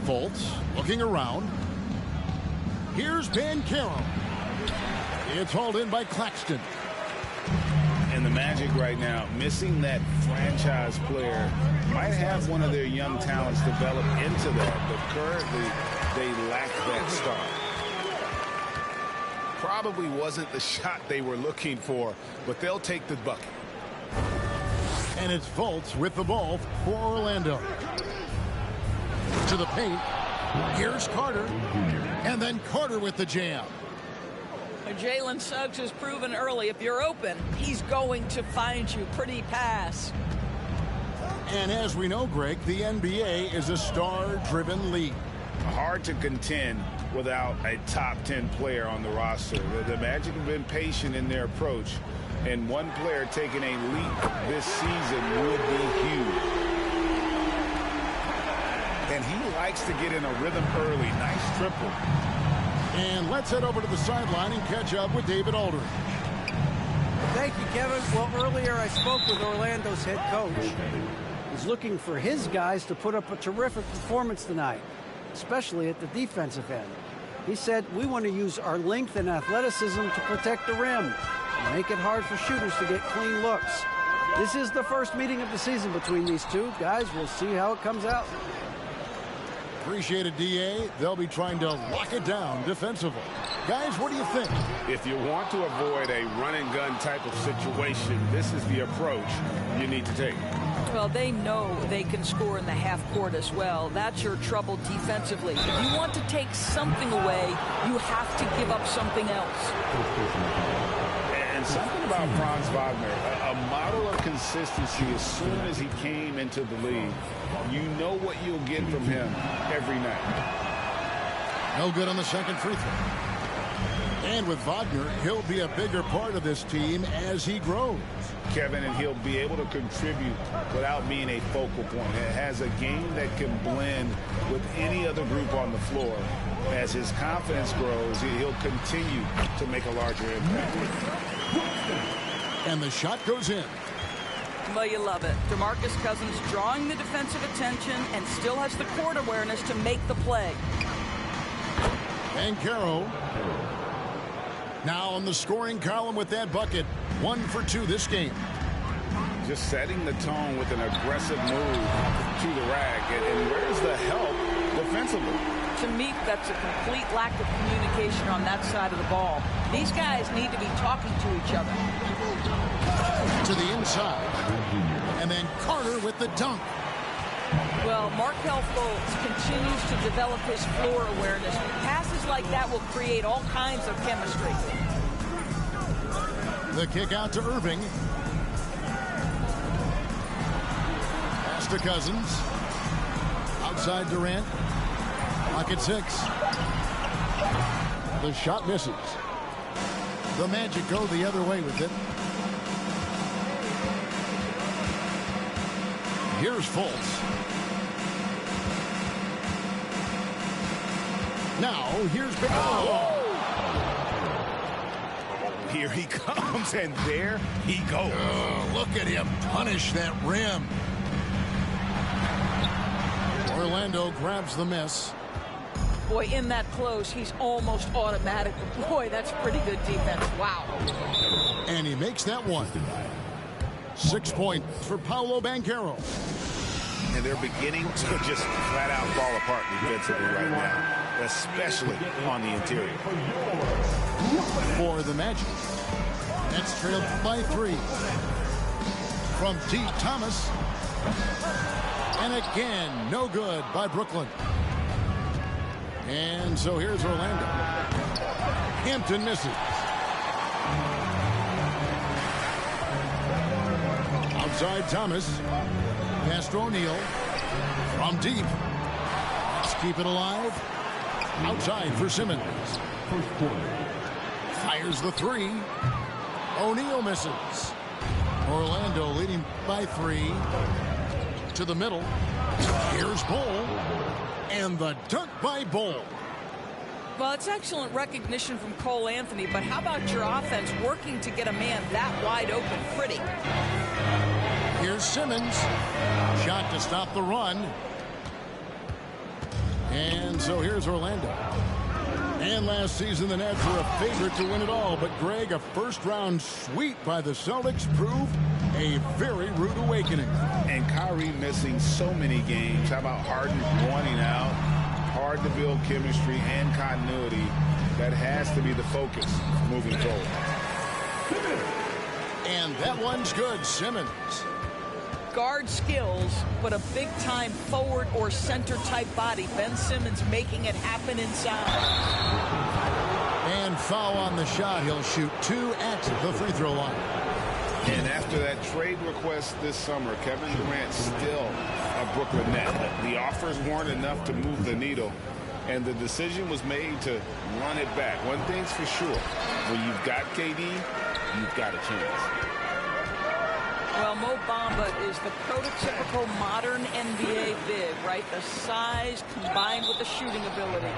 Fultz looking around. Here's Banchero. It's hauled in by Claxton. And the Magic right now, missing that franchise player, might have one of their young talents develop into that, but currently they lack that star. Probably wasn't the shot they were looking for, but they'll take the bucket. And it's Fultz with the ball for Orlando. To the paint. Here's Carter. And then Carter with the jam. Jalen Suggs has proven early, if you're open, he's going to find you. Pretty pass. And as we know, Greg, the NBA is a star-driven league. Hard to contend without a top 10 player on the roster. The Magic have been patient in their approach, and one player taking a leap this season would be huge. And he likes to get in a rhythm early. Nice triple. And let's head over to the sideline and catch up with David Aldridge. Thank you, Kevin. Well, earlier I spoke with Orlando's head coach. He's looking for his guys to put up a terrific performance tonight, especially at the defensive end. He said, we want to use our length and athleticism to protect the rim and make it hard for shooters to get clean looks. This is the first meeting of the season between these two. Guys, we'll see how it comes out. Appreciate it, DA. They'll be trying to lock it down defensively. Guys, what do you think? If you want to avoid a run-and-gun type of situation, this is the approach you need to take. Well, they know they can score in the half court as well. That's your trouble defensively. If you want to take something away, you have to give up something else. And something about Franz Wagner, a model of consistency. As soon as he came into the league, you know what you'll get from him every night. No good on the second free throw. And with Wagner, he'll be a bigger part of this team as he grows. Kevin, and he'll be able to contribute without being a focal point. It has a game that can blend with any other group on the floor. As his confidence grows, he'll continue to make a larger impact. And the shot goes in. Well, you love it. DeMarcus Cousins drawing the defensive attention and still has the court awareness to make the play. Banchero now on the scoring column with that bucket. 1 for 2 this game. Just setting the tone with an aggressive move to the rack. And where's the help defensively? To me, that's a complete lack of communication on that side of the ball. These guys need to be talking to each other. To the inside. And then Carter with the dunk. Well, Markelle Fultz continues to develop his floor awareness. Passes like that will create all kinds of chemistry. The kick out to Irving. Pass to Cousins. Outside Durant. Pocket 6. The shot misses. The Magic go the other way with it. Here's Fultz. Now, here's Big Here he comes, and there he goes. Look at him punish that rim. Orlando grabs the miss. Boy, in that close, he's almost automatic. Boy, that's pretty good defense. Wow. And he makes that one. 6 points for Paolo Banchero. And they're beginning to just flat out fall apart defensively right now, especially on the interior. For the Magic. That's trailed by 3. From T. Thomas. And again, no good by Brooklyn. And so here's Orlando. Hampton misses. Outside Thomas. Pass to O'Neal. From deep. Let's keep it alive. Outside for Simmons. Fires the 3. O'Neal misses. Orlando leading by 3. To the middle. Here's Bol. And the dunk by Bol. Well, it's excellent recognition from Cole Anthony, but how about your offense working to get a man that wide open pretty? Here's Simmons. Shot to stop the run. And so here's Orlando. And last season, the Nets were a favorite to win it all. But, Greg, a first-round sweep by the Celtics proved a very rude awakening. And Kyrie missing so many games. How about Harden wanting out? Hard to build chemistry and continuity. That has to be the focus moving forward. And that one's good. Simmons. Guard skills, but a big-time forward or center-type body. Ben Simmons making it happen inside. And foul on the shot. He'll shoot 2 at the free throw line. And after that trade request this summer, Kevin Durant still a Brooklyn Net. The offers weren't enough to move the needle, and the decision was made to run it back. One thing's for sure, when you've got KD, you've got a chance. Well, Mo Bamba is the prototypical modern NBA big, right? The size combined with the shooting ability.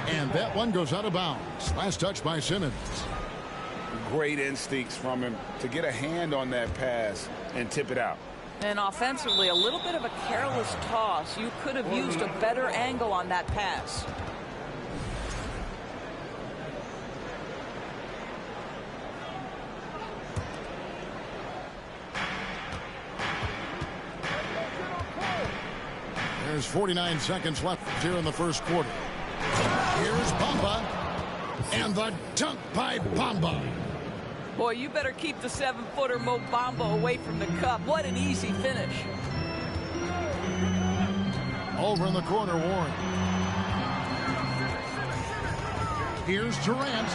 And that one goes out of bounds. Last touch by Simmons. Great instincts from him to get a hand on that pass and tip it out. And offensively, a little bit of a careless toss. You could have used a better angle on that pass. There's 49 seconds left here in the first quarter. Here's Bamba. And the dunk by Bamba. Boy, you better keep the 7-footer Mo Bamba away from the cup. What an easy finish. Over in the corner, Warren. Here's Durant.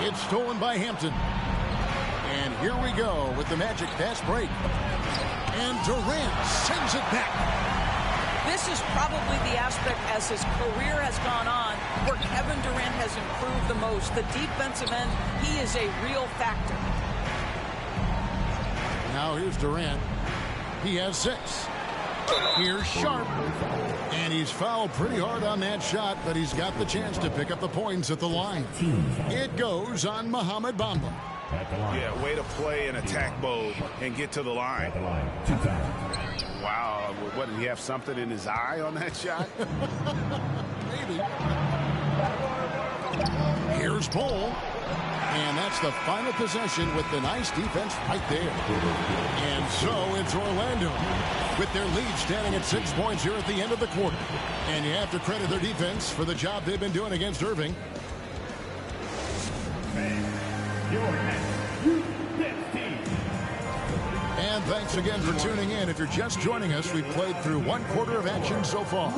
It's stolen by Hampton. And here we go with the Magic fast break. And Durant sends it back. This is probably the aspect as his career has gone on where Kevin Durant has improved the most. The defensive end, he is a real factor. Now here's Durant. He has 6. Here's Sharp. And he's fouled pretty hard on that shot, but he's got the chance to pick up the points at the line. It goes on Mohamed Bamba. Yeah, way to play in attack mode and get to the line. Wow, what, did he have something in his eye on that shot? Maybe. Here's Poole. And that's the final possession with the nice defense right there. And so it's Orlando with their lead standing at 6 points here at the end of the quarter. And you have to credit their defense for the job they've been doing against Irving. And thanks again for tuning in. If you're just joining us, we've played through 1 quarter of action so far.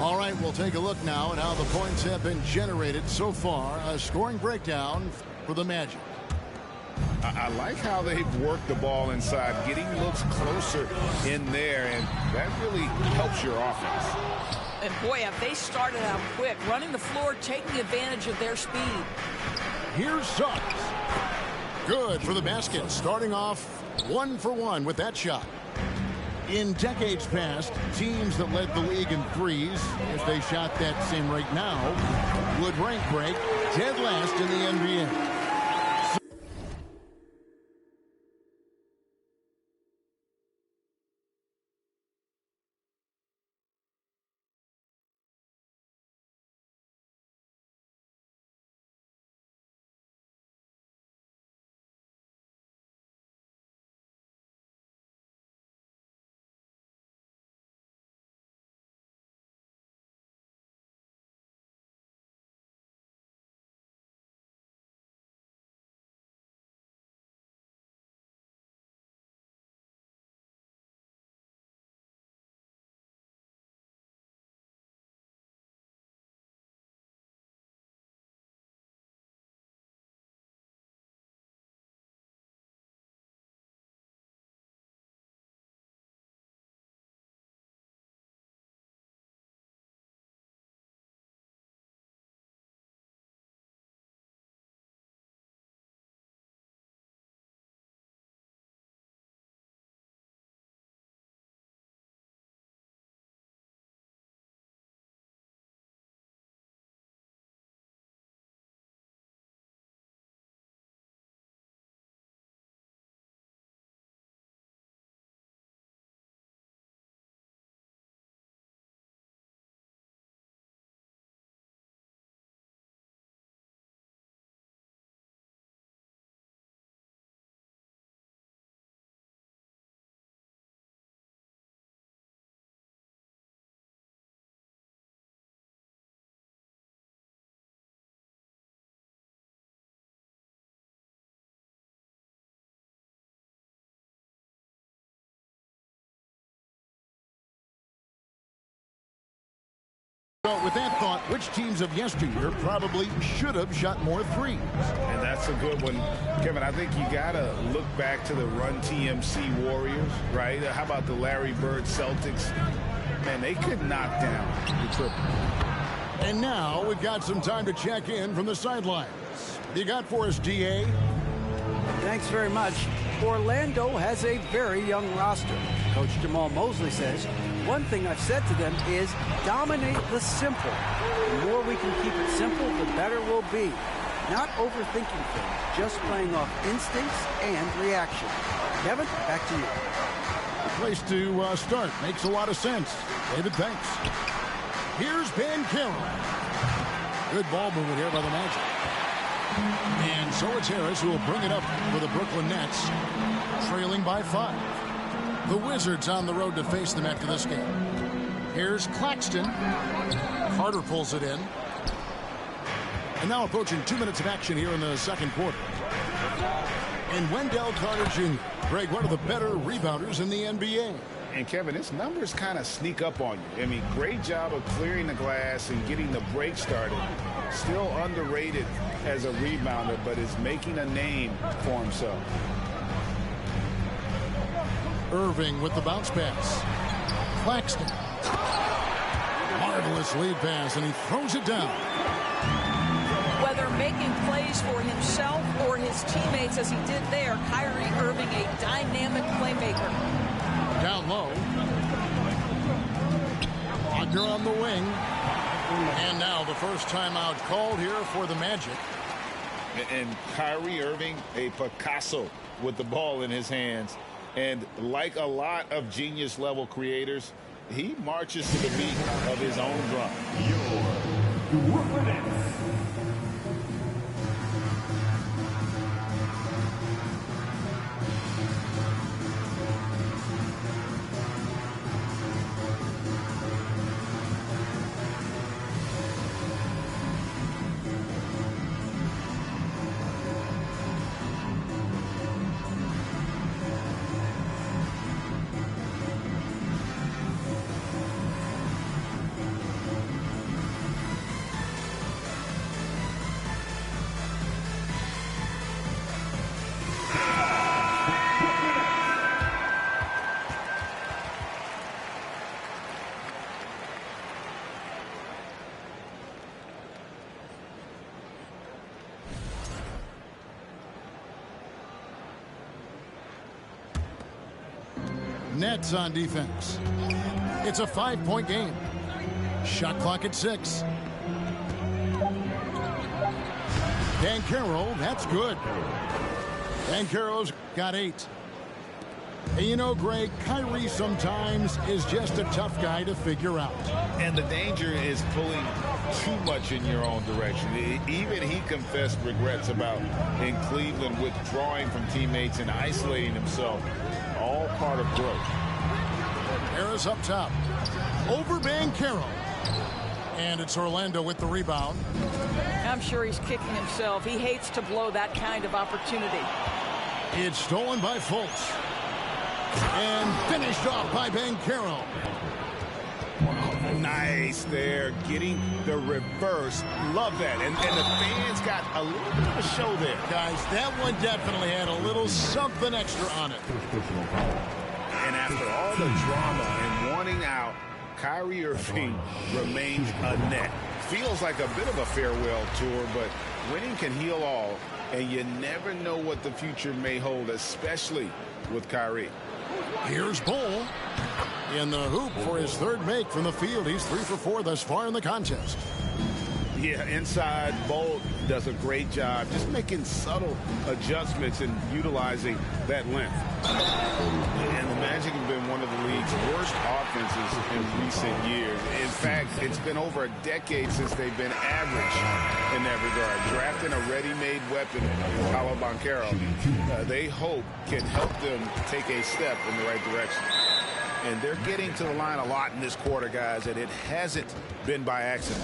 All right, we'll take a look now at how the points have been generated so far. A scoring breakdown for the Magic. I like how they've worked the ball inside, getting looks closer in there, and that really helps your offense. And boy, have they started out quick, running the floor, taking advantage of their speed. Here's Suggs. Good for the basket, starting off 1 for 1 with that shot. In decades past, teams that led the league in threes, if they shot that same rate now, would rank break dead last in the NBA. So with that thought, which teams of yesteryear probably should have shot more threes? And that's a good one, Kevin. I think you got to look back to the Run TMC Warriors, right? How about the Larry Bird Celtics? Man, they could knock down the triple. And now we've got some time to check in from the sidelines. What do you got for us, DA? Thanks very much. Orlando has a very young roster. Coach Jamal Mosley says, one thing I've said to them is dominate the simple. The more we can keep it simple, the better we'll be. Not overthinking things, just playing off instincts and reaction. Kevin, back to you. Place to start. Makes a lot of sense. David, thanks. Here's Banchero. Good ball movement here by the Magic. And so it's Harris who will bring it up for the Brooklyn Nets, trailing by 5. The Wizards on the road to face them after this game. Here's Claxton. Carter pulls it in. And now approaching 2 minutes of action here in the second quarter. And Wendell Carter Jr., Greg, one of the better rebounders in the NBA. And, Kevin, his numbers kind of sneak up on you. I mean, great job of clearing the glass and getting the break started. Still underrated as a rebounder, but is making a name for himself. Irving with the bounce pass. Claxton. Marvelous lead pass, and he throws it down. Whether making plays for himself or his teammates as he did there, Kyrie Irving, a dynamic playmaker. Down low. Wagner on the wing. And now the first timeout called here for the Magic. And Kyrie Irving, a Picasso with the ball in his hands. And like a lot of genius-level creators, he marches to the beat of his own drum. Nets on defense. It's a 5-point game. Shot clock at 6. Banchero, that's good. Banchero's got 8. And you know, Greg, Kyrie sometimes is just a tough guy to figure out. And the danger is pulling too much in your own direction. Even he confessed regrets about in Cleveland withdrawing from teammates and isolating himself. All part of growth. Harris up top. Over Banchero. And it's Orlando with the rebound. I'm sure he's kicking himself. He hates to blow that kind of opportunity. It's stolen by Fultz. And finished off by Banchero. Nice there, getting the reverse. Love that. And the fans got a little bit of a show there. Guys, that one definitely had a little something extra on it. And after all the drama and wanting out, Kyrie Irving remains a net. Feels like a bit of a farewell tour, but winning can heal all, and you never know what the future may hold, especially with Kyrie. Here's Bull in the hoop for his third make from the field. He's 3 for 4 thus far in the contest. Yeah, inside, Bolt does a great job just making subtle adjustments and utilizing that length. And the Magic have been one of the league's worst offenses in recent years. In fact, it's been over a decade since they've been average in that regard. Drafting a ready-made weapon, Paolo Banchero, they hope can help them take a step in the right direction. And they're getting to the line a lot in this quarter, guys, and it hasn't been by accident.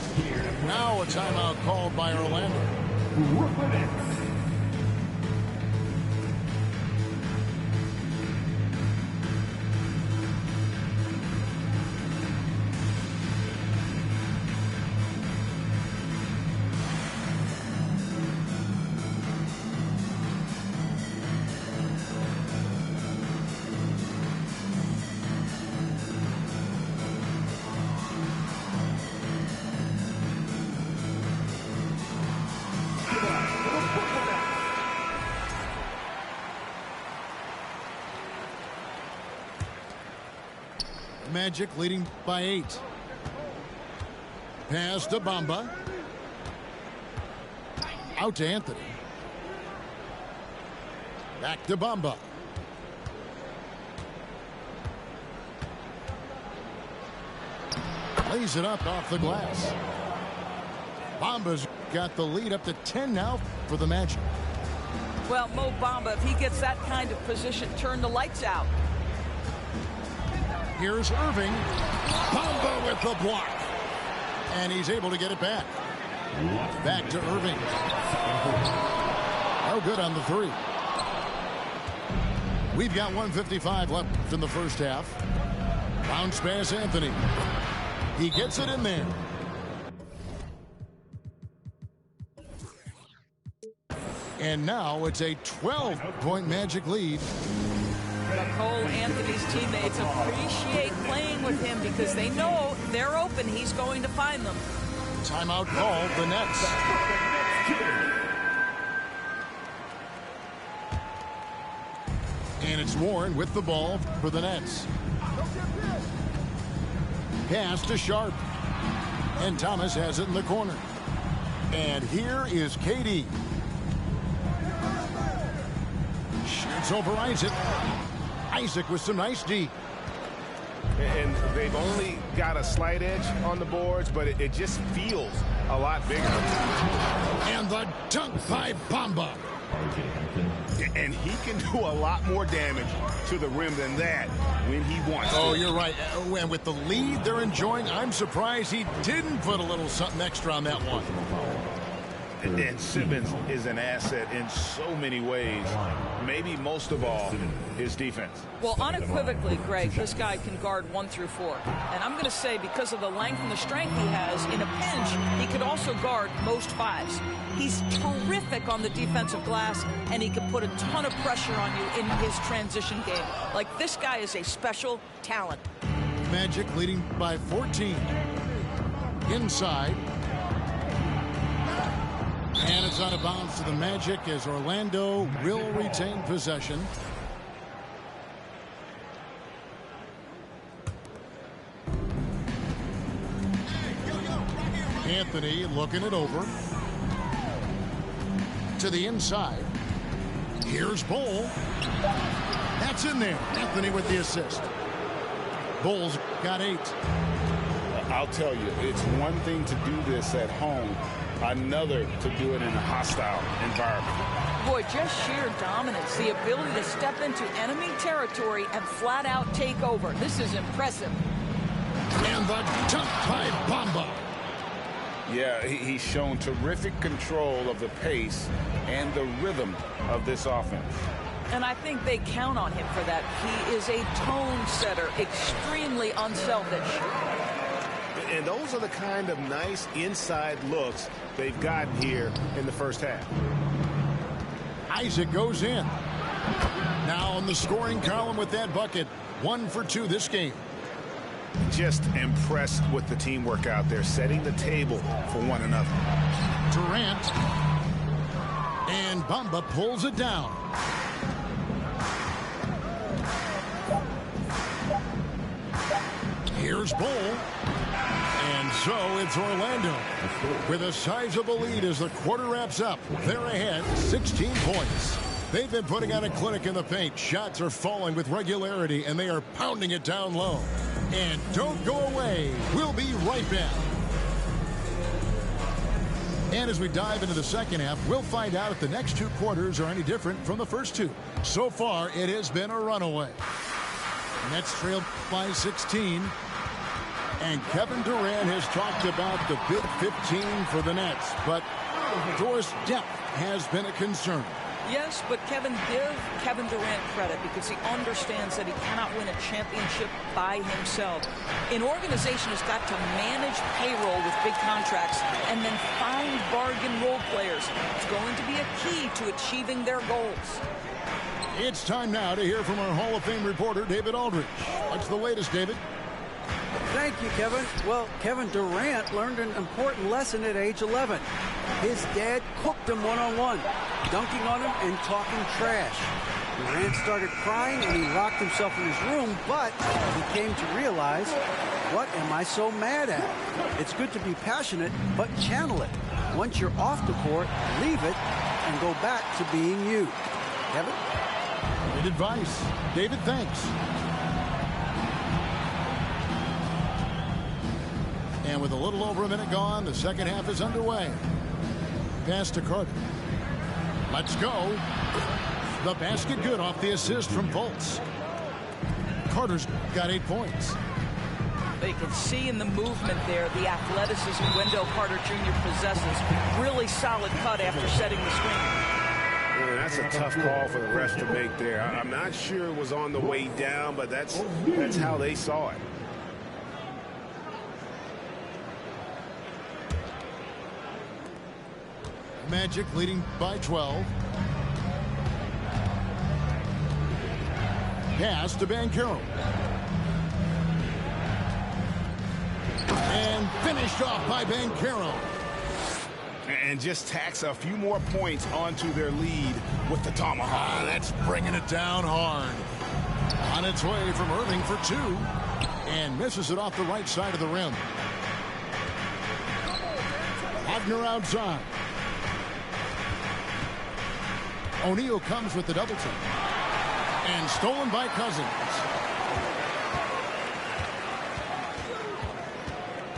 Now a timeout called by Orlando. Magic leading by 8. Pass to Bamba. Out to Anthony. Back to Bamba. Lays it up off the glass. Bamba's got the lead up to 10 now for the Magic. Well, Mo Bamba, if he gets that kind of position, turn the lights out. Here's Irving. Bamba with the block. And he's able to get it back. Back to Irving. Oh, good on the 3. We've got 1:55 left in the first half. Bounce pass Anthony. He gets it in there. And now it's a 12-point Magic lead. But Cole Anthony's teammates appreciate playing with him because they know they're open. He's going to find them. Timeout called, the Nets. And it's Warren with the ball for the Nets. Pass to Sharp. And Thomas has it in the corner. And here is KD. Shoots over Isaac. Isaac with some nice D. And they've only got a slight edge on the boards, but it just feels a lot bigger. And the dunk by Bamba. And he can do a lot more damage to the rim than that when he wants to. Oh, you're right. And with the lead they're enjoying, I'm surprised he didn't put a little something extra on that one. And Simmons is an asset in so many ways. Maybe most of all, his defense. Well, unequivocally, Greg, this guy can guard 1 through 4. And I'm going to say because of the length and the strength he has, in a pinch, he could also guard most 5s. He's terrific on the defensive glass, and he can put a ton of pressure on you in his transition game. Like, this guy is a special talent. Magic leading by 14. Inside. And it's out of bounds to the Magic as Orlando will retain possession. Anthony looking it over. To the inside. Here's Bol. That's in there. Anthony with the assist. Bol's got 8. I'll tell you, it's one thing to do this at home, another to do it in a hostile environment. Boy, just sheer dominance, the ability to step into enemy territory and flat out take over. This is impressive. And the dunk by Bamba. Yeah, he's shown terrific control of the pace and the rhythm of this offense. And I think they count on him for that. He is a tone setter, extremely unselfish. And those are the kind of nice inside looks they've gotten here in the first half. Isaac goes in. Now on the scoring column with that bucket. 1 for 2 this game. Just impressed with the teamwork out there, setting the table for one another. Durant. And Bamba pulls it down. Here's Bol. And so it's Orlando with a sizable lead as the quarter wraps up. They're ahead 16 points. They've been putting on a clinic in the paint. Shots are falling with regularity, and they are pounding it down low. And don't go away. We'll be right back. And as we dive into the second half, we'll find out if the next 2 quarters are any different from the first 2. So far, it has been a runaway. Nets trailed by 16. And Kevin Durant has talked about the big 15 for the Nets. But Doris, depth has been a concern. Yes, but give Kevin Durant credit because he understands that he cannot win a championship by himself. An organization has got to manage payroll with big contracts and then find bargain role players. It's going to be a key to achieving their goals. It's time now to hear from our Hall of Fame reporter, David Aldridge. What's the latest, David? Thank you, Kevin. Well, Kevin Durant learned an important lesson at age 11. His dad cooked him one-on-one, dunking on him and talking trash. Durant started crying and he locked himself in his room, but he came to realize, what am I so mad at? It's good to be passionate, but channel it. Once you're off the court, leave it and go back to being you. Kevin? Good advice. David, thanks. And with a little over a minute gone, the second half is underway. Pass to Carter. Let's go. The basket good off the assist from Fultz. Carter's got 8 points. But you can see in the movement there the athleticism Wendell Carter Jr. possesses. Really solid cut after setting the screen. Yeah, that's a tough call for the refs to make there. I'm not sure it was on the way down, but that's how they saw it. Magic leading by 12. Pass to Banchero. And finished off by Banchero. And just tacks a few more points onto their lead with the tomahawk. That's bringing it down hard. On its way from Irving for 2. And misses it off the right side of the rim. Wagner outside. O'Neal comes with the double team. And stolen by Cousins.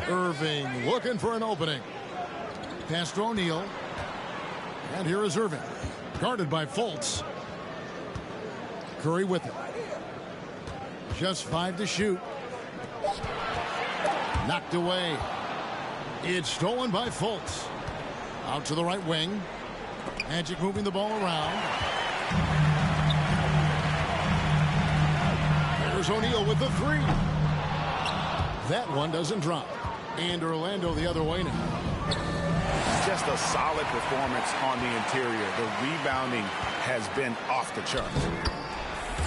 Irving looking for an opening. Pass to O'Neal. And here is Irving. Guarded by Fultz. Curry with it. Just 5 to shoot. Knocked away. It's stolen by Fultz. Out to the right wing. Magic moving the ball around. There's O'Neal with the 3. That one doesn't drop. And Orlando the other way now. Just a solid performance on the interior. The rebounding has been off the charts.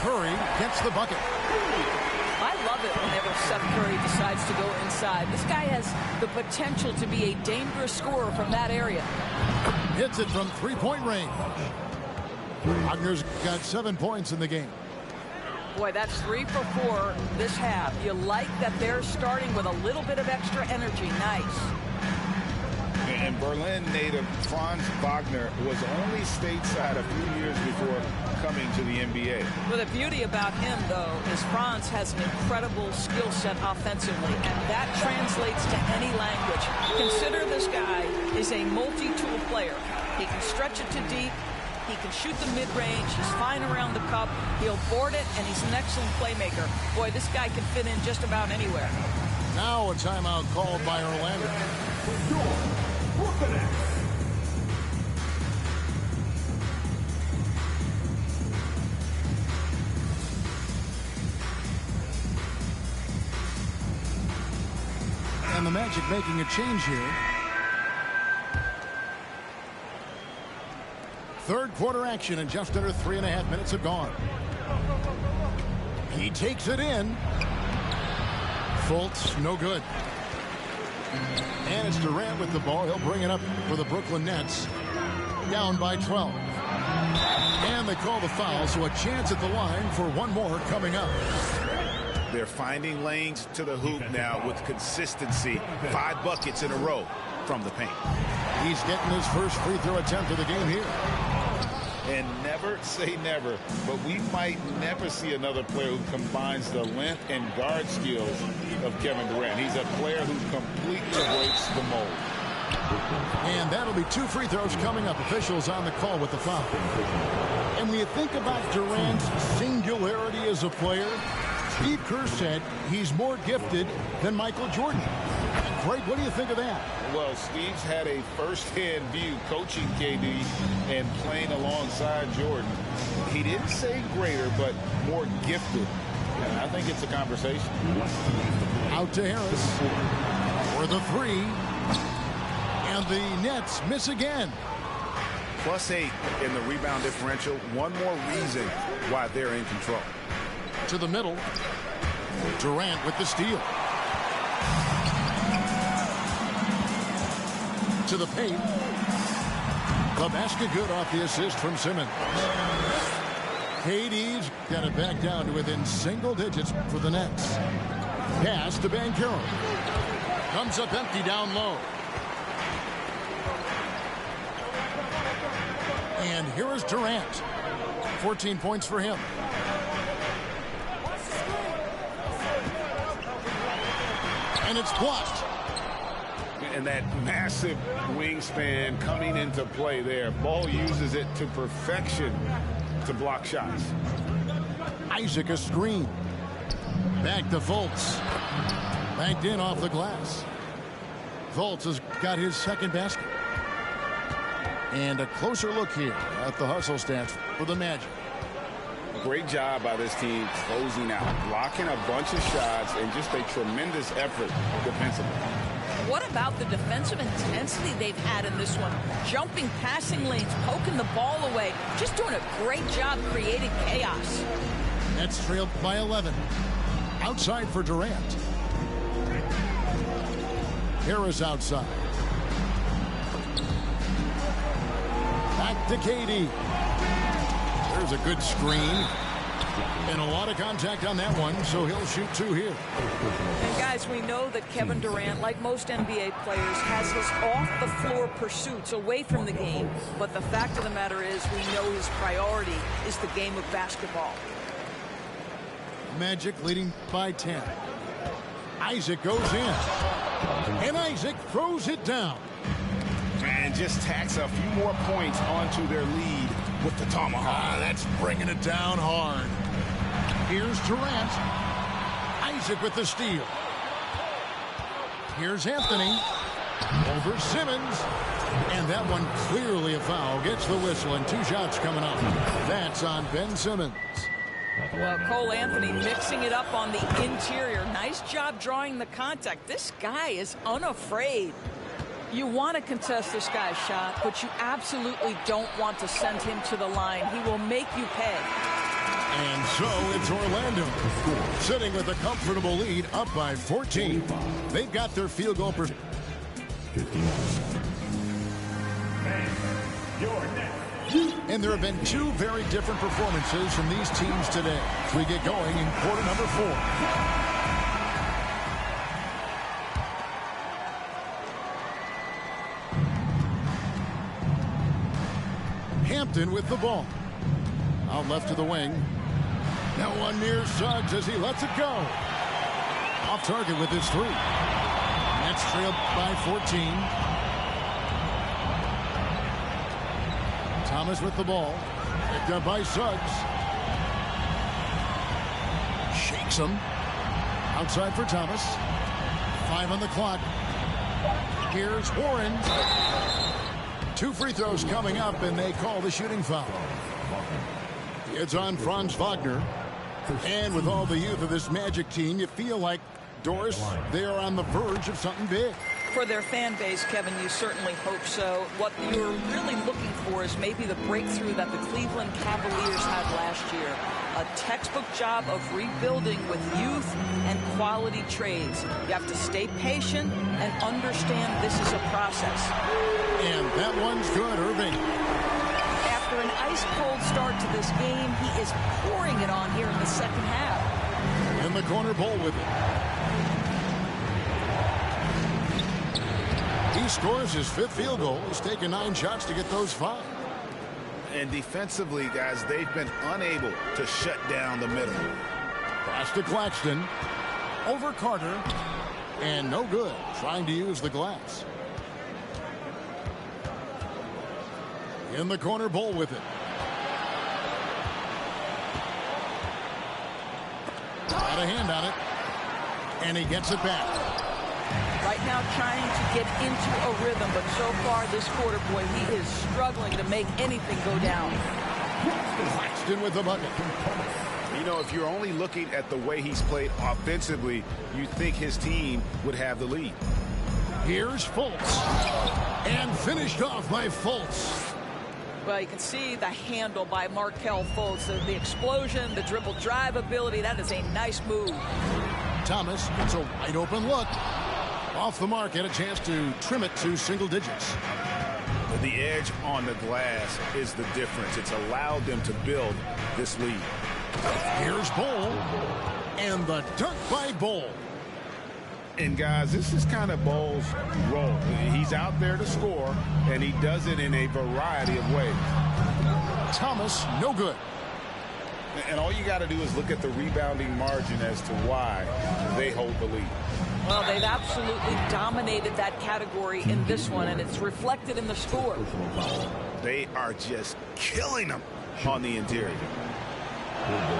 Curry gets the bucket. I love it whenever Seth Curry decides to go inside. This guy has the potential to be a dangerous scorer from that area. Hits it from 3-point range. Wagner's got 7 points in the game. Boy, that's 3 for 4 this half. You like that they're starting with a little bit of extra energy. Nice. And Berlin native Franz Wagner was only stateside a few years before coming to the NBA. Well, the beauty about him, though, is Franz has an incredible skill set offensively, and that translates to any language. Consider this guy is a multi-tool player. He can stretch it to deep. He can shoot the mid-range. He's fine around the cup. He'll board it, and he's an excellent playmaker. Boy, this guy can fit in just about anywhere. Now a timeout called by Orlando. And the Magic making a change here. Third quarter action, and just under 3.5 minutes have gone. He takes it in. Fultz, no good. And it's Durant with the ball. He'll bring it up for the Brooklyn Nets. Down by 12. And they call the foul, so a chance at the line for one more coming up. They're finding lanes to the hoop now with consistency. 5 buckets in a row from the paint. He's getting his first free throw attempt of the game here. And never say never, but we might never see another player who combines the length and guard skills of Kevin Durant. He's a player who completely breaks the mold. And that'll be 2 free throws coming up. Officials on the call with the foul. And when you think about Durant's singularity as a player, Steve Kerr said he's more gifted than Michael Jordan. Greg, what do you think of that? Well, Steve's had a first-hand view coaching KD and playing alongside Jordan. He didn't say greater, but more gifted. And I think it's a conversation. Out to Harris for the 3. And the Nets miss again. +8 in the rebound differential. One more reason why they're in control. To the middle. Durant with the steal. To the paint. The basket good off the assist from Simmons. KD's got it back down to within single digits for the Nets. Pass to Banchero. Comes up empty down low. And here is Durant. 14 points for him. And it's blocked. And that massive wingspan coming into play there. Ball uses it to perfection to block shots. Isaac a screen. Back to Fultz. Banked in off the glass. Fultz has got his second basket. And a closer look here at the hustle stats for the Magic. Great job by this team closing out, blocking a bunch of shots, and just a tremendous effort defensively. What about the defensive intensity they've had in this one? Jumping passing lanes, poking the ball away, just doing a great job creating chaos. Nets trailed by 11. Outside for Durant. Harris outside. Back to KD. There's a good screen. And a lot of contact on that one, so he'll shoot two here. And guys, we know that Kevin Durant, like most NBA players, has his off-the-floor pursuits away from the game. But the fact of the matter is, we know his priority is the game of basketball. Magic leading by 10. Isaac goes in. And Isaac throws it down. And just tacks a few more points onto their lead with the tomahawk. That's bringing it down hard. Here's Durant. Isaac with the steal. Here's Anthony. Over Simmons. And that one clearly a foul. Gets the whistle and two shots coming up. That's on Ben Simmons. Well, Cole Anthony mixing it up on the interior. Nice job drawing the contact. This guy is unafraid. You want to contest this guy's shot, but you absolutely don't want to send him to the line. He will make you pay. And so it's Orlando sitting with a comfortable lead, up by 14. They've got their field goal percentage. And there have been two very different performances from these teams today as we get going in quarter number 4. Hampton with the ball. Out left to the wing. Now one near Suggs as he lets it go. Off target with his three. Nets trailed by 14. Thomas with the ball. Picked up by Suggs. Shakes him. Outside for Thomas. 5 on the clock. Here's Warren. 2 free throws coming up, and they call the shooting foul. It's on Franz Wagner. And with all the youth of this Magic team, you feel like, Doris, they are on the verge of something big. For their fan base, Kevin, you certainly hope so. What you're really looking for is maybe the breakthrough that the Cleveland Cavaliers had last year. A textbook job of rebuilding with youth and quality trades. You have to stay patient and understand this is a process. And that one's good, Irving. After an ice-cold start to this game, he is pouring it on here in the second half. In the corner, Bol with it. He scores his 5th field goal. He's taken 9 shots to get those 5. And defensively, guys, they've been unable to shut down the middle. Pass to Claxton. Over Carter. And no good. Trying to use the glass. In the corner, Bol with it. Got a hand on it. And he gets it back. Right now trying to get into a rhythm, but so far this quarter, boy, he is struggling to make anything go down. Claxton with the bucket. You know, if you're only looking at the way he's played offensively, you think his team would have the lead. Here's Fultz. And finished off by Fultz. Well, you can see the handle by Markelle Fultz. The explosion, the dribble drive ability, that is a nice move. Thomas gets a wide open look. Off the mark, had a chance to trim it to single digits. The edge on the glass is the difference. It's allowed them to build this lead. Here's Bol, and the dunk by Bol. And guys, this is kind of Bol's role. He's out there to score, and he does it in a variety of ways. Thomas, no good. And all you got to do is look at the rebounding margin as to why they hold the lead. Well, they've absolutely dominated that category in this one, and it's reflected in the score. They are just killing them on the interior.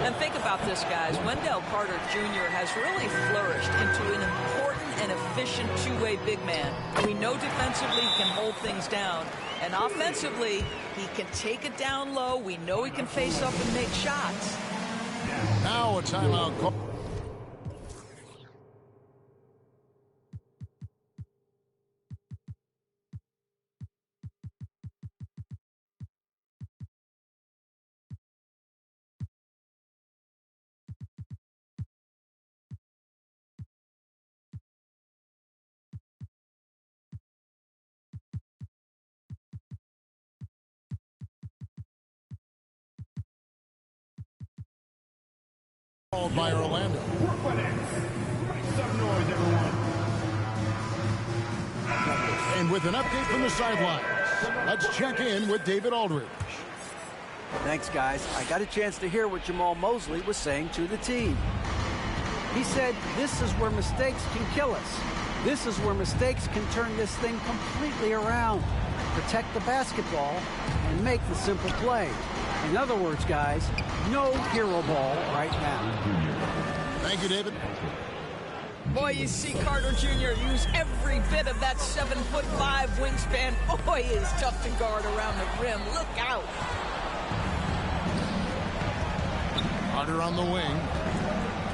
And think about this, guys. Wendell Carter Jr. has really flourished into an important and efficient two-way big man. We know defensively he can hold things down. And offensively, he can take it down low. We know he can face up and make shots. Now a timeout call. Called by Orlando. And with an update from the sidelines, let's check in with David Aldridge. Thanks, guys. I got a chance to hear what Jamal Mosley was saying to the team. He said, this is where mistakes can kill us. This is where mistakes can turn this thing completely around. Protect the basketball and make the simple play. In other words, guys, no hero ball right now. Thank you, David. Boy, you see Carter Jr. use every bit of that 7'5" wingspan. Boy, he is tough to guard around the rim. Look out. Carter on the wing.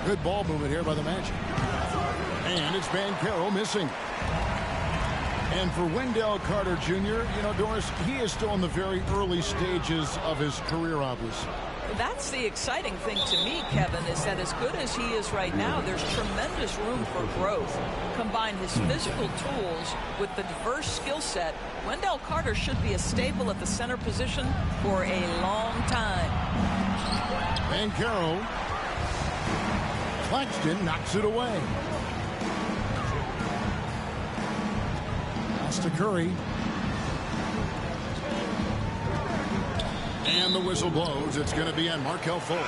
Good ball movement here by the Magic. And it's Banchero missing. And for Wendell Carter Jr., you know, Doris, he is still in the very early stages of his career, obviously. That's the exciting thing to me, Kevin, is that as good as he is right now, there's tremendous room for growth. Combine his physical tools with the diverse skill set, Wendell Carter should be a staple at the center position for a long time. Banchero. Claxton knocks it away. To Curry. And the whistle blows. It's going to be on Markelle Fultz.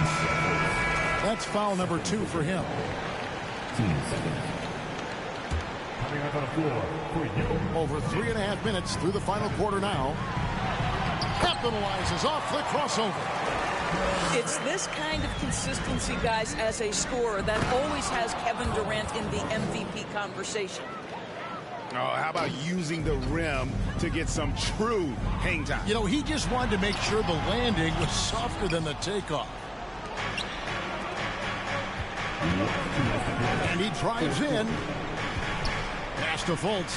That's foul number 2 for him. Over 3.5 minutes through the final quarter now. Capitalizes off the crossover. It's this kind of consistency, guys, as a scorer that always has Kevin Durant in the MVP conversation. Oh, how about using the rim to get some true hang time? You know, he just wanted to make sure the landing was softer than the takeoff. And he drives in. Pass to Fultz.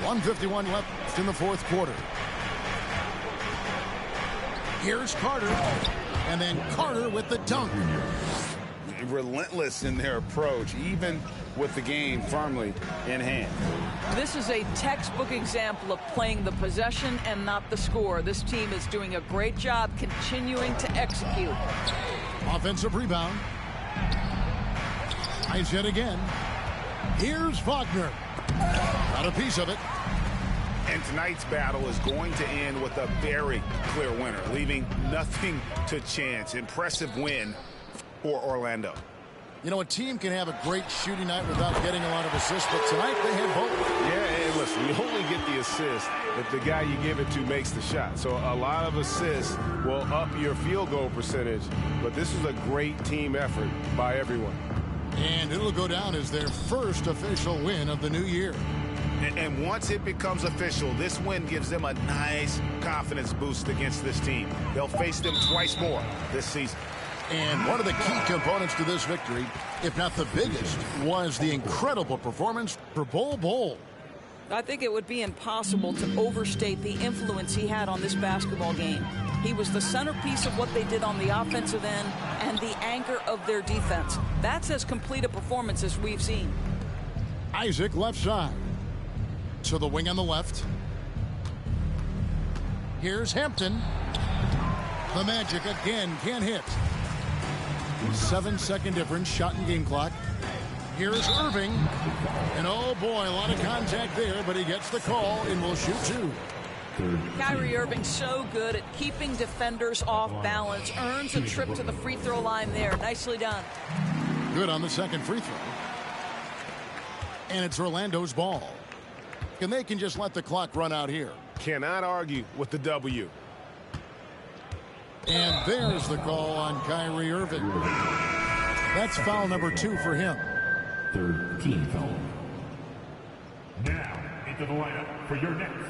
.151 left in the fourth quarter. Here's Carter. And then Carter with the dunk. Relentless in their approach, even with the game firmly in hand. This is a textbook example of playing the possession and not the score. This team is doing a great job continuing to execute. Offensive rebound. Nice hit again. Here's Wagner. Got a piece of it. And tonight's battle is going to end with a very clear winner, leaving nothing to chance. Impressive win for Orlando. You know, a team can have a great shooting night without getting a lot of assists, but tonight they had both. Yeah, and listen, you only get the assist if the guy you give it to makes the shot. So a lot of assists will up your field goal percentage, but this is a great team effort by everyone. And it'll go down as their first official win of the new year. And once it becomes official, this win gives them a nice confidence boost against this team. They'll face them twice more this season. And one of the key components to this victory, if not the biggest, was the incredible performance for Bol. I think it would be impossible to overstate the influence he had on this basketball game. He was the centerpiece of what they did on the offensive end and the anchor of their defense. That's as complete a performance as we've seen. Isaac left side. To the wing on the left. Here's Hampton. The Magic again can't hit. 7-second difference, shot and game clock. Here's Irving. And oh boy, a lot of contact there, but he gets the call and will shoot two. Kyrie Irving so good at keeping defenders off balance. Earns a trip to the free throw line there. Nicely done. Good on the second free throw. And it's Orlando's ball. And they can just let the clock run out here. Cannot argue with the W. And there's the call on Kyrie Irving. That's foul number 2 for him. Third team foul. Now into the lineup for your next,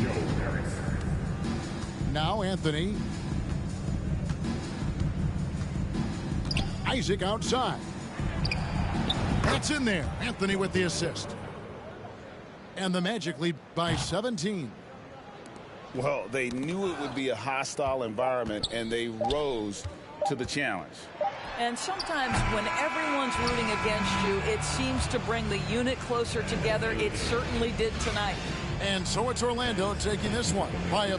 Joe Harris. Now Anthony. Isaac outside. That's in there. Anthony with the assist. And the Magic lead by 17. Well, they knew it would be a hostile environment, and they rose to the challenge. And sometimes when everyone's rooting against you, it seems to bring the unit closer together. It certainly did tonight. And so it's Orlando taking this one by a...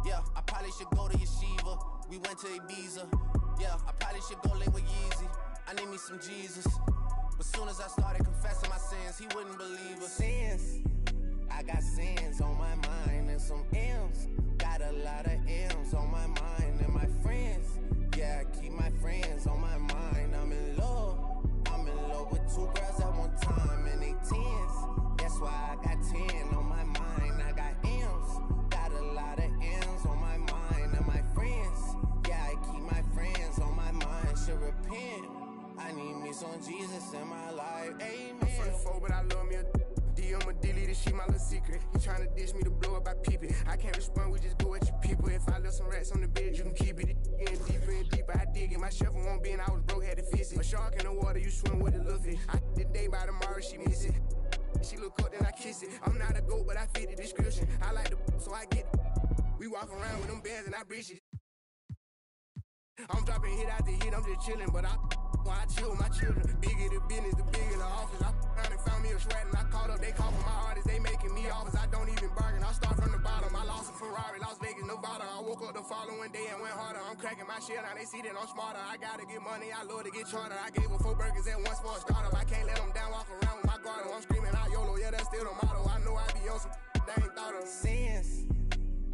Yeah, I probably should go to Yeshiva. We went to Ibiza. Yeah, I probably should go link with Yeezy. I need me some Jesus. But soon as I started confessing my sins, he wouldn't believe us. Sins. I got sins on my mind and some M's. Got a lot of M's on my mind and my friends. Yeah, I keep my friends on my mind. I'm in love. I'm in love with 2 girls at one time and they 10s. That's why I got 10 on my mind. I got M's. Got a lot of M's on my mind and my friends. Yeah, I keep my friends on my mind. Should repent. I need me some Jesus in my life. Amen. I'm 24, but I love me a I'ma delete this shit, my little secret. He tryna dish me to blow up, I peep it. I can't respond, we just go at your people. If I left some rats on the bed, you can keep it. Getting deeper and deeper, I dig it. My shovel won't be, and I was broke, had to fix it. A shark in the water, you swim with a little fish. I did the day by tomorrow, she miss it. She look up, then I kiss it. I'm not a goat, but I fit the description. I like the so I get it. We walk around with them bands and I breach it. I'm dropping hit after hit, I'm just chilling, but I chill with my children. Bigger the business, the bigger the office. I found and found me a shred and I caught up. They call for my artists, they making me offers. I don't even bargain, I start from the bottom. I lost a Ferrari, Las Vegas, Nevada. I woke up the following day and went harder. I'm cracking my shit, now they see that I'm smarter. I gotta get money, I love to get charter. I gave her 4 burgers at once for a startup. I can't let them down, walk around with my guard. I'm screaming out YOLO, yeah, that's still the motto. I know I be on some they ain't thought of. Sins,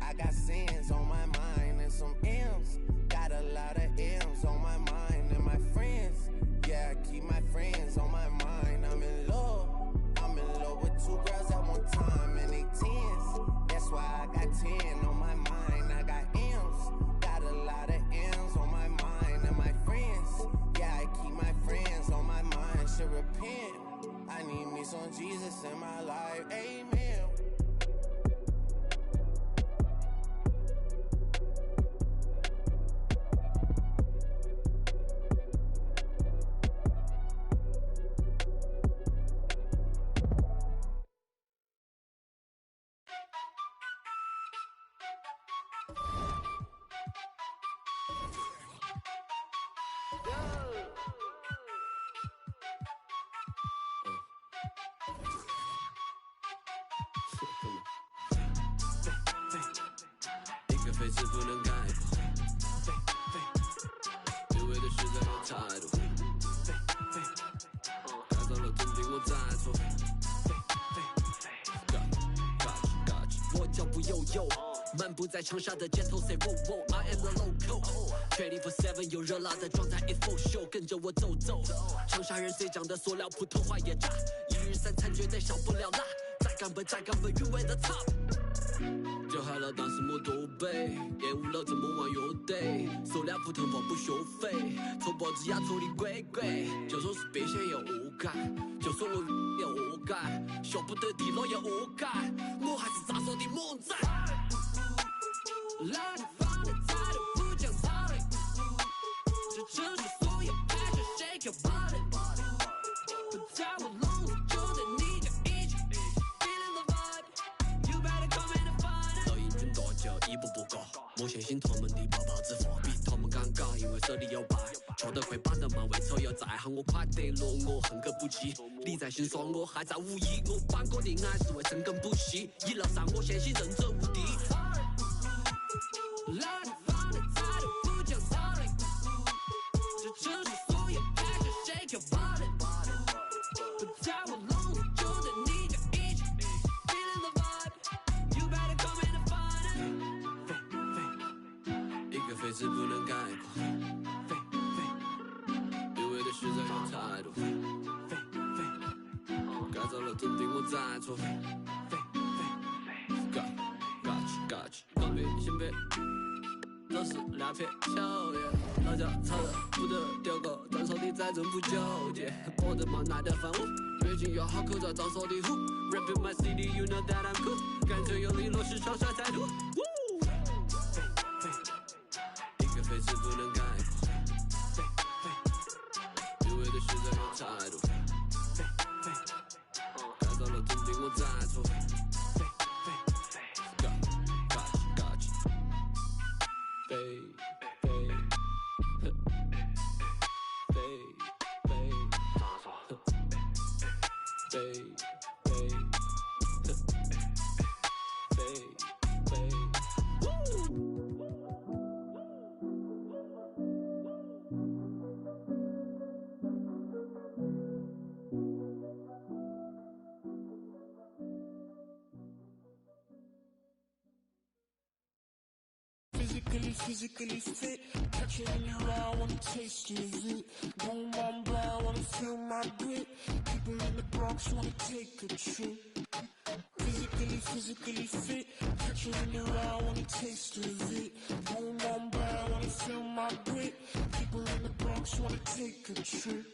I got sins on my mind and some M's. Got a lot of M's on my mind and my friends. Yeah, I keep my friends on my mind. I'm in love. I'm in love with 2 girls at one time and they 10s. That's why I got 10 on my mind. I got M's. Got a lot of M's on my mind and my friends. Yeah, I keep my friends on my mind. Should repent. I need me some Jesus in my life. Amen.漫步在长沙的街头 ，say whoa whoa，I am the local。24/7有热辣的状态 ，is for show， 跟着我走走。长沙人最讲的塑料，普通话也炸，一日3餐绝对少不了辣。再干杯，再干杯，韵味的 top。就嗨了，但是没多背，业务了怎么玩乐队？塑料普通话不收费，从脖子压处理鬼鬼。就算是变现也无感，就算我也无感，晓不得地牢也无感，我还是咋说的猛仔。来放的菜都不讲道理，这城市所有拍摄谁可把你？不在我笼子就在你家一起 ，feeling the vibe，you better come in and find it。老英军大叫一步步高，莫相信他们的泡泡之话，比他们尴尬，因为手里有牌。球队会把人们为仇又再喊我快得落，我恨根不起。你在心酸，我还在无意。我反过的爱是为深耕不息，一路上我相信人者无敌。来的放的态度不讲道理，这城市所有 action shake your body， 不在我笼子就在你家一起 feeling the vibe， you better come in and find it。一个飞字不能概括，因为的实在有太多，该走了真的我在错。Got you， 刚愎心扉。都是两片秋叶，老脚操的不得丢个专手的再真不纠结，我的妈奶的饭屋，最近要好口罩招手的虎 ，Rapping my city you know that I'm cool， 感觉有力落实长帅态度，一个飞字不能概括，因为的实在有态度，该走了真的我在错。Physically fit, catch it in your eye, wanna taste of it. Boom, boom, boom, wanna feel my grit. People in the Bronx wanna take a trip. Physically fit, catch it in your eye, wanna taste of it. Boom, boom, boom, wanna feel my grit. People in the Bronx wanna take a trip.